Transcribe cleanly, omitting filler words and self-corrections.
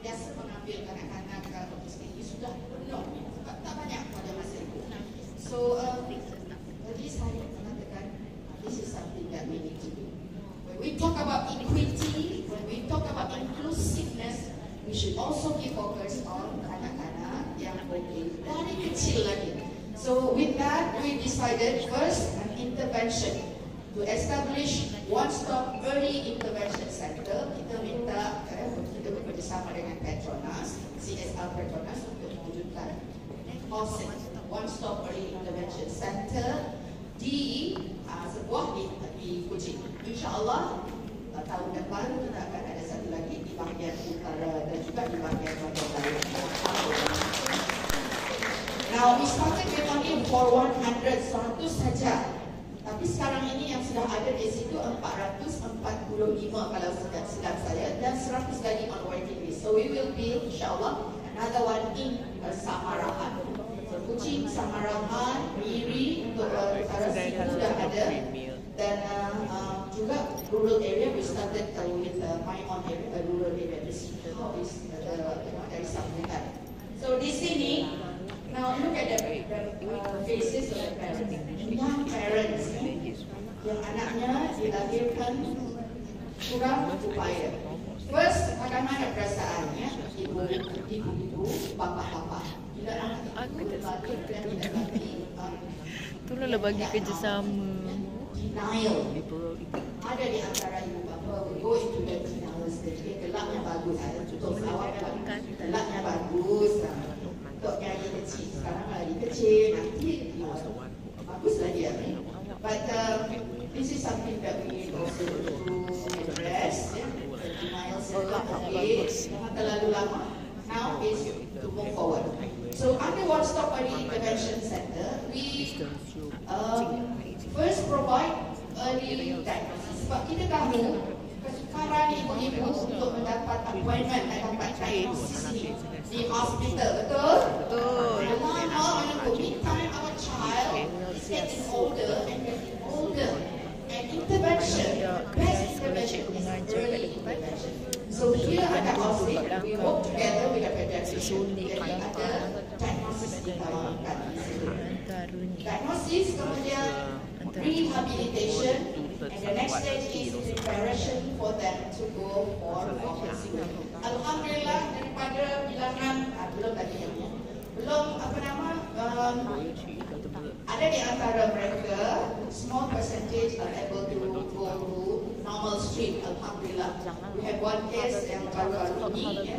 biasa mengambil kanak-kanak ke ini sudah penuh, tak banyak pada masa itu. So, tadi saya mengatakan, this is something that we need to do. When we talk about equity, when we talk about inclusiveness, we should also give focus on anak-anak yang dari kecil lagi. So with that, we decided first an intervention to establish one-stop early intervention center. Kita minta kita bekerjasama dengan Petronas, CSR Petronas untuk mewujudkan one-stop early intervention center di sebuah di Kuching. InsyaAllah tahun depan kita akan ada satu lagi di bahagian utara dan juga di bahagian barat. Now we started with only for 100 saja. Tapi sekarang ini yang sudah ada di situ 445 kalau tidak silap saya dan 100 lagi on waiting list. So we will build insyaAllah another one in Samarahan. So Kuching, Samarahan, Miri untuk utara situ sudah ada. Dan juga rural area, we started with my own area, rural area. The situ is dari Sambutan. So di sini, now look at the faces of the parents. Young parents yang anaknya dilahirkan kurang upaya. First, bagaimana perasaannya ibu-ibu, bapa-bapa. Bila anak itu dilahirkan tidak lagi. Tolonglah bagi kerjasama. Denial. Ada di antara ibu bapa go into the denial stage. Gelapnya bagus, tutup awalnya gelapnya bagus. Untuk yang kecil, sekarang lagi kecil, nanti baguslah dia. But this is something that we need also to address. Denial stage, jangan terlalu lama. Now is to move forward. So under One Stop Early Intervention Center, we first provide early diagnosis. Sebab kita tahu kesukaran ibu-ibu untuk mendapat appointment dan dapat diagnosis ini di hospital, betul? Betul. Lama menunggu. Meantime, our child is getting older and getting older. And intervention, best intervention is early intervention. So here at the hospital, we work together with the pediatrician. Jadi ada diagnosis ditawarkan. Diagnosis, kemudian rehabilitation, and the next stage is preparation for them to go for consulting. Alhamdulillah daripada bilangan belum lagi belum ada di antara mereka small percentage are able to go to normal stream. Alhamdulillah we have one case yang baru-baru ini